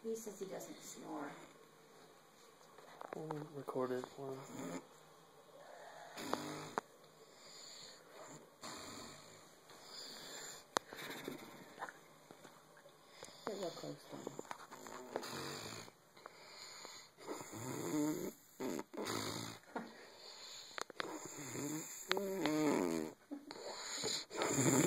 He says he doesn't snore. We'll record it for him. Get real close to him.